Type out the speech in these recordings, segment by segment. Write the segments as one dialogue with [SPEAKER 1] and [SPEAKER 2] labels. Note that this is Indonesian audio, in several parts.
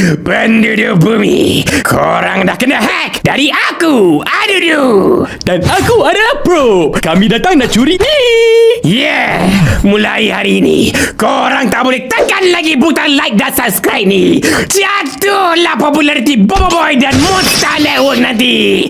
[SPEAKER 1] Penduduk bumi, korang dah kena hack dari aku, Adudu.
[SPEAKER 2] Dan aku adalah Pro. Kami datang nak curi ni.
[SPEAKER 1] Yeah, mulai hari ini, korang tak boleh tekan lagi butang like dan subscribe ni. Jatuhlah populariti Boboiboy dan Monster Network nanti.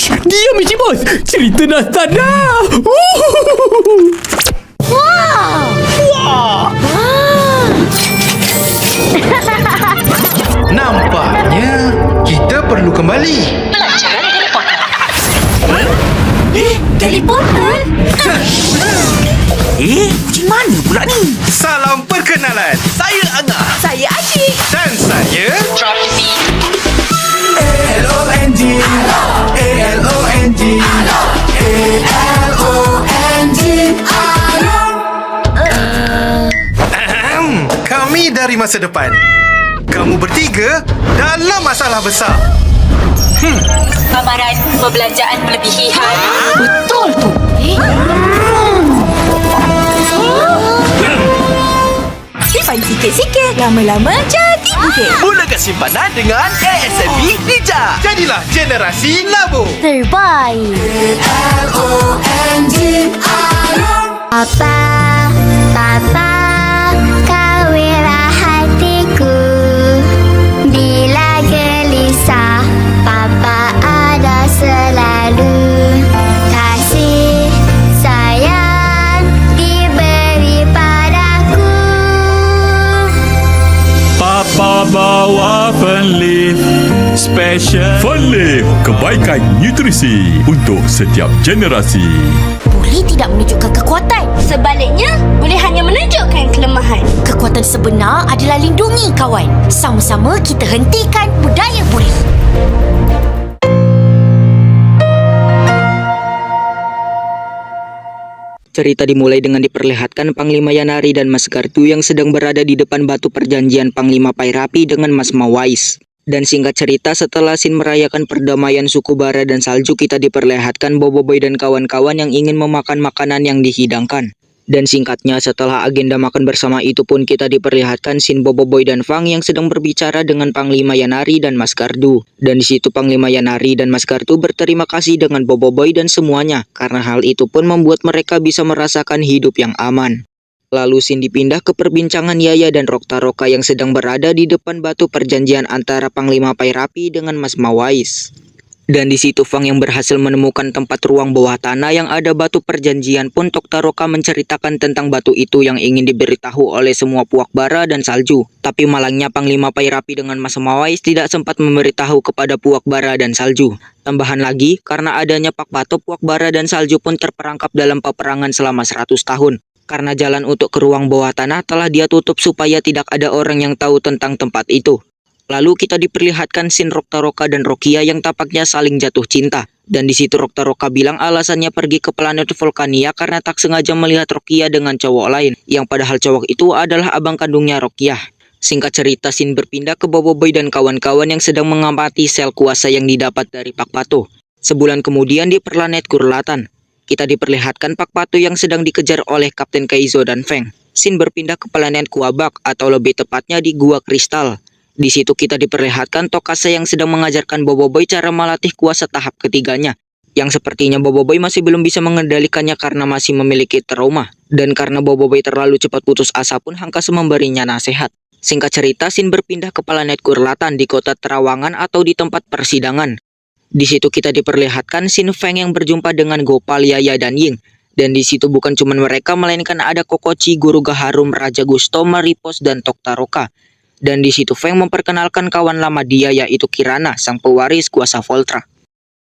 [SPEAKER 2] Diam Michi Bos. Cerita dah start dah.
[SPEAKER 3] Nampaknya kita perlu kembali.
[SPEAKER 4] Pelajaran teleporter.
[SPEAKER 5] Macam mana pula ni?
[SPEAKER 3] Salam perkenalan. Saya Angah
[SPEAKER 4] Saya Asyik.
[SPEAKER 3] dan saya
[SPEAKER 4] Trotsy.
[SPEAKER 5] ALONG ALONG
[SPEAKER 3] kami dari masa depan. Kamu bertiga dalam masalah besar.
[SPEAKER 4] Pameran perbelanjaan melebihi hal. Betul tu. Simpan sikit-sikit. Lama-lama jadi bukit.
[SPEAKER 5] Mulakan simpanan dengan ASMB Ninja.
[SPEAKER 3] Jadilah generasi labo.
[SPEAKER 4] Terbaik.
[SPEAKER 6] Papa, kawinlah hatiku. Bila gelisah, Papa ada selalu. Kasih sayang diberi padaku.
[SPEAKER 2] Papa bawa Fenleaf Special Fenleaf, kebaikan nutrisi untuk setiap generasi.
[SPEAKER 6] Boleh tidak menunjukkan kekuatan.
[SPEAKER 7] Sebaliknya, boleh hanya menunjukkan kelemahan.
[SPEAKER 6] Kekuatan sebenar adalah lindungi kawan. Sama-sama kita hentikan budaya buli.
[SPEAKER 8] Cerita dimulai dengan diperlihatkan Panglima Yanari dan Mas Gartu yang sedang berada di depan batu perjanjian Panglima Pairapi dengan Mas Mawais. Dan singkat cerita, setelah scene merayakan perdamaian suku Bara dan Salju, kita diperlihatkan Boboiboy dan kawan-kawan yang ingin memakan makanan yang dihidangkan. Dan singkatnya, setelah agenda makan bersama itu pun kita diperlihatkan scene Boboiboy dan Fang yang sedang berbicara dengan Panglima Yanari dan Mas Gardu. Dan di situ Panglima Yanari dan Mas Gardu berterima kasih dengan Boboiboy dan semuanya, karena hal itu pun membuat mereka bisa merasakan hidup yang aman. Lalu scene dipindah ke perbincangan Yaya dan Rokta-Roka yang sedang berada di depan batu perjanjian antara Panglima Pairapi dengan Mas Mawais. Dan di situ Fang yang berhasil menemukan tempat ruang bawah tanah yang ada batu perjanjian pun Rokta-Roka menceritakan tentang batu itu yang ingin diberitahu oleh semua puak Bara dan Salju. Tapi malangnya Panglima Pairapi dengan Mas Mawais tidak sempat memberitahu kepada puak Bara dan Salju. Tambahan lagi, karena adanya Pak Pato, puak Bara dan Salju pun terperangkap dalam peperangan selama 100 tahun. Karena jalan untuk ke ruang bawah tanah telah dia tutup supaya tidak ada orang yang tahu tentang tempat itu. Lalu kita diperlihatkan scene Rokta-Roka dan Rokia yang tampaknya saling jatuh cinta. Dan di situ Rokta-Roka bilang alasannya pergi ke planet Volcania karena tak sengaja melihat Rokia dengan cowok lain, yang padahal cowok itu adalah abang kandungnya Rokia. Singkat cerita, scene berpindah ke Boboiboy dan kawan-kawan yang sedang mengamati sel kuasa yang didapat dari Pak Pato. Sebulan kemudian di planet Kurlatan, kita diperlihatkan Pak Pato yang sedang dikejar oleh Kapten Kaizo dan Feng. Scene berpindah ke planet Kuabak atau lebih tepatnya di Gua Kristal. Di situ kita diperlihatkan Tokase yang sedang mengajarkan Boboiboy cara melatih kuasa tahap ketiganya. Yang sepertinya Boboiboy masih belum bisa mengendalikannya karena masih memiliki trauma. Dan karena Boboiboy terlalu cepat putus asa pun Hangkase memberinya nasihat. Singkat cerita, scene berpindah ke planet Kurlatan di kota Terawangan atau di tempat persidangan. Di situ kita diperlihatkan scene Feng yang berjumpa dengan Gopal, Yaya, dan Ying. Dan di situ bukan cuma mereka, melainkan ada Kokochi, Guru Gaharum, Raja Gusto, Maripos, dan Rokta-Roka. Dan di situ Feng memperkenalkan kawan lama dia yaitu Kirana, sang pewaris kuasa Voltra.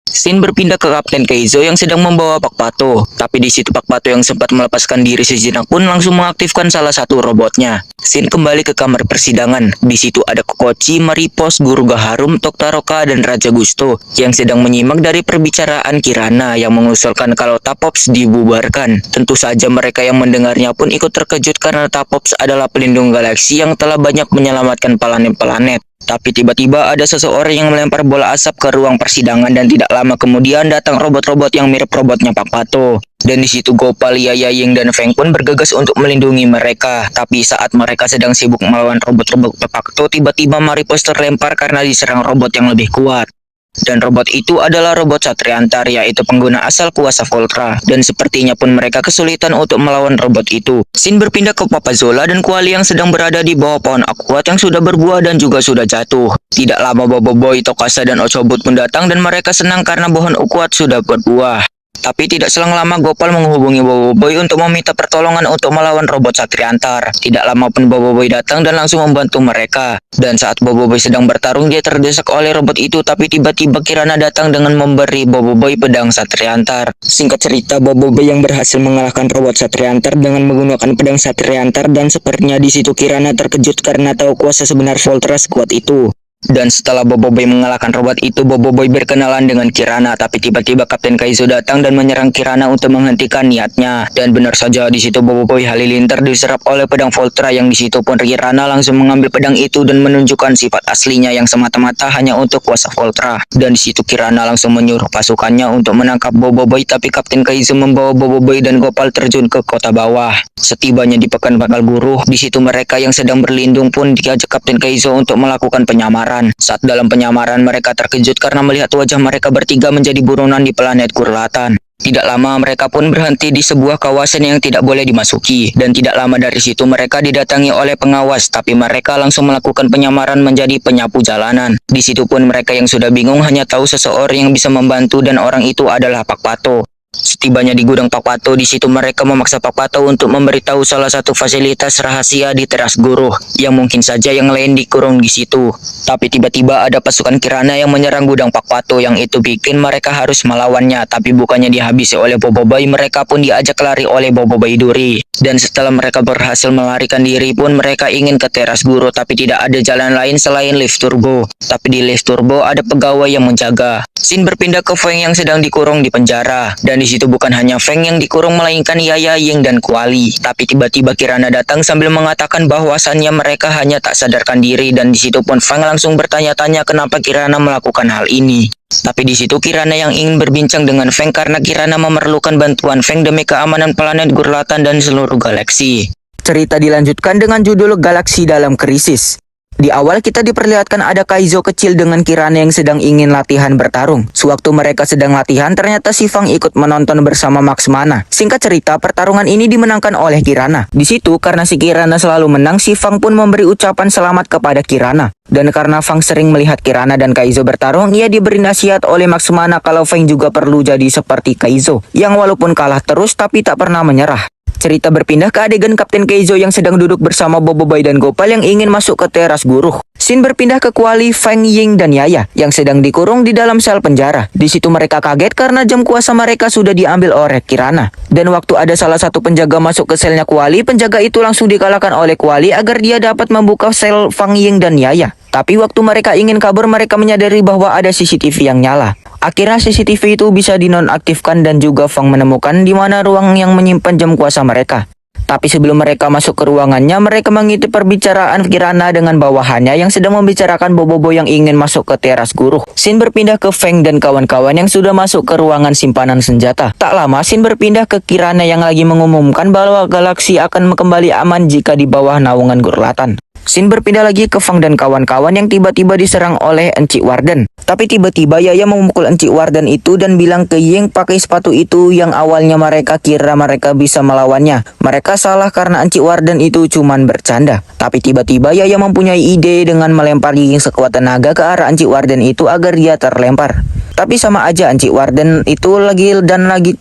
[SPEAKER 8] Scene berpindah ke Kapten Kaizo yang sedang membawa Pak Pato. Tapi di situ Pak Pato yang sempat melepaskan diri sejenak pun langsung mengaktifkan salah satu robotnya. Scene kembali ke kamar persidangan. Di situ ada Kokochi, Maripos, Guru Gaharum, Rokta-Roka, dan Raja Gusto yang sedang menyimak dari perbicaraan Kirana yang mengusulkan kalau Tapops dibubarkan. Tentu saja mereka yang mendengarnya pun ikut terkejut karena Tapops adalah pelindung galaksi yang telah banyak menyelamatkan planet-planet. Tapi tiba-tiba ada seseorang yang melempar bola asap ke ruang persidangan dan tidak lama kemudian datang robot-robot yang mirip robotnya Pak Pato. Dan di situ Gopal, Yaya, Ying, dan Feng pun bergegas untuk melindungi mereka. Tapi saat mereka sedang sibuk melawan robot-robot Pepakto, tiba-tiba Maripos terlempar karena diserang robot yang lebih kuat. Dan robot itu adalah robot Satriantar, yaitu pengguna asal kuasa Voltra. Dan sepertinya pun mereka kesulitan untuk melawan robot itu. Scene berpindah ke Papa Zola dan Kuali yang sedang berada di bawah pohon akuat yang sudah berbuah dan juga sudah jatuh. Tidak lama Boboiboy, Tokasa, dan Ochobot pun datang dan mereka senang karena pohon akuat sudah berbuah. Tapi tidak selang lama Gopal menghubungi Boboiboy untuk meminta pertolongan untuk melawan robot Satriantar. Tidak lama pun Boboiboy datang dan langsung membantu mereka. Dan saat Boboiboy sedang bertarung, dia terdesak oleh robot itu, tapi tiba-tiba Kirana datang dengan memberi Boboiboy pedang Satriantar. Singkat cerita, Boboiboy yang berhasil mengalahkan robot Satriantar dengan menggunakan pedang Satriantar, dan sepertinya di situ Kirana terkejut karena tahu kuasa sebenar Voltra sekuat itu. Dan setelah Boboiboy mengalahkan robot itu, Boboiboy berkenalan dengan Kirana, tapi tiba-tiba Kapten Kaizo datang dan menyerang Kirana untuk menghentikan niatnya. Dan benar saja, di situ Boboiboy halilintar diserap oleh pedang Voltra, yang di situ pun Kirana langsung mengambil pedang itu dan menunjukkan sifat aslinya yang semata-mata hanya untuk kuasa Voltra. Dan di situ Kirana langsung menyuruh pasukannya untuk menangkap Boboiboy, tapi Kapten Kaizo membawa Boboiboy dan Gopal terjun ke kota bawah. Setibanya di Pekan Bakal Buruh, di situ mereka yang sedang berlindung pun diajak Kapten Kaizo untuk melakukan penyamaran. Saat dalam penyamaran, mereka terkejut karena melihat wajah mereka bertiga menjadi buronan di planet Gurlatan. Tidak lama mereka pun berhenti di sebuah kawasan yang tidak boleh dimasuki. Dan tidak lama dari situ mereka didatangi oleh pengawas, tapi mereka langsung melakukan penyamaran menjadi penyapu jalanan. Di situ pun mereka yang sudah bingung hanya tahu seseorang yang bisa membantu, dan orang itu adalah Pak Pato. Setibanya di gudang Pak Pato, di situ mereka memaksa Pak Pato untuk memberitahu salah satu fasilitas rahasia di teras Guruh, yang mungkin saja yang lain dikurung di situ. Tapi tiba-tiba ada pasukan Kirana yang menyerang gudang Pak Pato, yang itu bikin mereka harus melawannya. Tapi bukannya dihabisi oleh Boboiboy, mereka pun diajak lari oleh Boboiboy Duri. Dan setelah mereka berhasil melarikan diri pun mereka ingin ke teras Guruh, tapi tidak ada jalan lain selain lift turbo. Tapi di lift turbo ada pegawai yang menjaga. Scene berpindah ke Feng yang sedang dikurung di penjara. Dan di situ bukan hanya Feng yang dikurung, melainkan Yaya, Ying, dan Kuali. Tapi tiba-tiba Kirana datang sambil mengatakan bahwasannya mereka hanya tak sadarkan diri, dan di situ pun Feng langsung bertanya-tanya kenapa Kirana melakukan hal ini. Tapi di situ Kirana yang ingin berbincang dengan Feng karena Kirana memerlukan bantuan Feng demi keamanan planet Gurlatan dan seluruh galaksi. Cerita dilanjutkan dengan judul Galaksi Dalam Krisis. Di awal kita diperlihatkan ada Kaizo kecil dengan Kirana yang sedang ingin latihan bertarung. Sewaktu mereka sedang latihan, ternyata si Fang ikut menonton bersama Max Mana. Singkat cerita, pertarungan ini dimenangkan oleh Kirana. Di situ, karena si Kirana selalu menang, si Fang pun memberi ucapan selamat kepada Kirana. Dan karena Fang sering melihat Kirana dan Kaizo bertarung, ia diberi nasihat oleh Max Mana kalau Fang juga perlu jadi seperti Kaizo, yang walaupun kalah terus tapi tak pernah menyerah. Cerita berpindah ke adegan Kapten Kaizo yang sedang duduk bersama Boboiboy dan Gopal yang ingin masuk ke teras Guruh. Scene berpindah ke Kuali, Feng, Ying, dan Yaya yang sedang dikurung di dalam sel penjara. Di situ mereka kaget karena jam kuasa mereka sudah diambil oleh Kirana. Dan waktu ada salah satu penjaga masuk ke selnya Kuali, penjaga itu langsung dikalahkan oleh Kuali agar dia dapat membuka sel Feng, Ying, dan Yaya. Tapi waktu mereka ingin kabur, mereka menyadari bahwa ada CCTV yang nyala. Akhirnya CCTV itu bisa dinonaktifkan dan juga Fang menemukan di mana ruang yang menyimpan jam kuasa mereka. Tapi sebelum mereka masuk ke ruangannya, mereka mengintip perbicaraan Kirana dengan bawahannya yang sedang membicarakan Boboiboy yang ingin masuk ke teras Guruh. Scene berpindah ke Feng dan kawan-kawan yang sudah masuk ke ruangan simpanan senjata. Tak lama, scene berpindah ke Kirana yang lagi mengumumkan bahwa galaksi akan kembali aman jika di bawah naungan Gurlatan. Scene berpindah lagi ke Fang dan kawan-kawan yang tiba-tiba diserang oleh Encik Warden. Tapi tiba-tiba Yaya memukul Encik Warden itu dan bilang ke Ying pakai sepatu itu yang awalnya mereka kira mereka bisa melawannya. Mereka salah karena Encik Warden itu cuman bercanda. Tapi tiba-tiba Yaya mempunyai ide dengan melempar Ying sekuat tenaga ke arah Encik Warden itu agar dia terlempar. Tapi sama aja Encik Warden itu lagi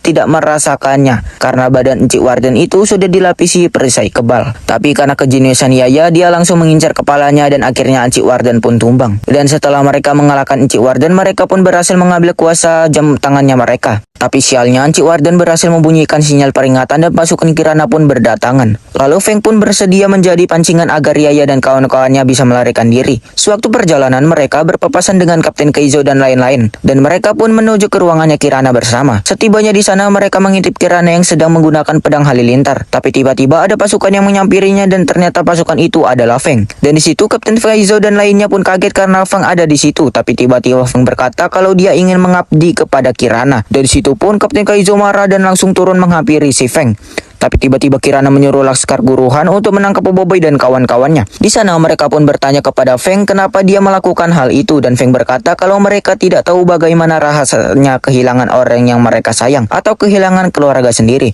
[SPEAKER 8] tidak merasakannya karena badan Encik Warden itu sudah dilapisi perisai kebal. Tapi karena kejeniusan Yaya, dia langsung mengincar kepalanya dan akhirnya Encik Warden pun tumbang. Dan setelah mereka mengalahkan Encik Warden, mereka pun berhasil mengambil kuasa jam tangannya mereka. Tapi sialnya Encik Warden berhasil membunyikan sinyal peringatan dan pasukan Kirana pun berdatangan. Lalu Feng pun bersedia menjadi pancingan agar Yaya dan kawan-kawannya bisa melarikan diri. Sewaktu perjalanan mereka berpapasan dengan Kapten Kaizo dan lain-lain, dan mereka pun menuju ke ruangannya Kirana bersama. Setibanya di sana mereka mengintip Kirana yang sedang menggunakan pedang halilintar. Tapi tiba-tiba ada pasukan yang menyampirinya dan ternyata pasukan itu adalah Feng. Dan di situ Kapten Kaizo dan lainnya pun kaget karena Feng ada di situ. Tapi tiba-tiba Feng berkata kalau dia ingin mengabdi kepada Kirana. Dari situ itu pun Kapten Kaizo marah dan langsung turun menghampiri si Feng. Tapi tiba-tiba Kirana menyuruh Laskar Guruhan untuk menangkap Boboiboy dan kawan-kawannya. Di sana mereka pun bertanya kepada Feng kenapa dia melakukan hal itu, dan Feng berkata kalau mereka tidak tahu bagaimana rahasianya kehilangan orang yang mereka sayang atau kehilangan keluarga sendiri.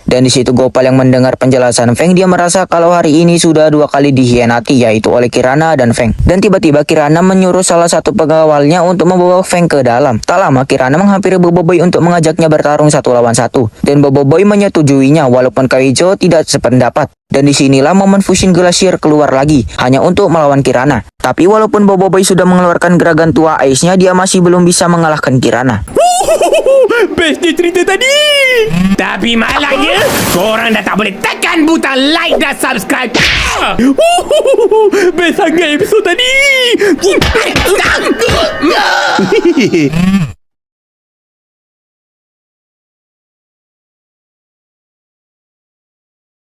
[SPEAKER 8] Dan di situ Gopal yang mendengar penjelasan Feng, dia merasa kalau hari ini sudah 2 kali dikhianati, yaitu oleh Kirana dan Feng. Dan tiba-tiba Kirana menyuruh salah satu pengawalnya untuk membawa Feng ke dalam. Tak lama Kirana menghampiri Boboiboy untuk mengajaknya bertarung 1 lawan 1. Dan Boboiboy menyetujuinya walaupun Kaizo tidak sependapat. Dan disinilah momen Fusion Glacier keluar lagi, hanya untuk melawan Kirana. Tapi walaupun Boboiboy sudah mengeluarkan gerakan tua Ice-nya, dia masih belum bisa mengalahkan Kirana.
[SPEAKER 2] Best dia cerita tadi.
[SPEAKER 1] Tapi malangnya, korang dah tak boleh tekan butang like dan subscribe.
[SPEAKER 2] Best sangat episod tadi.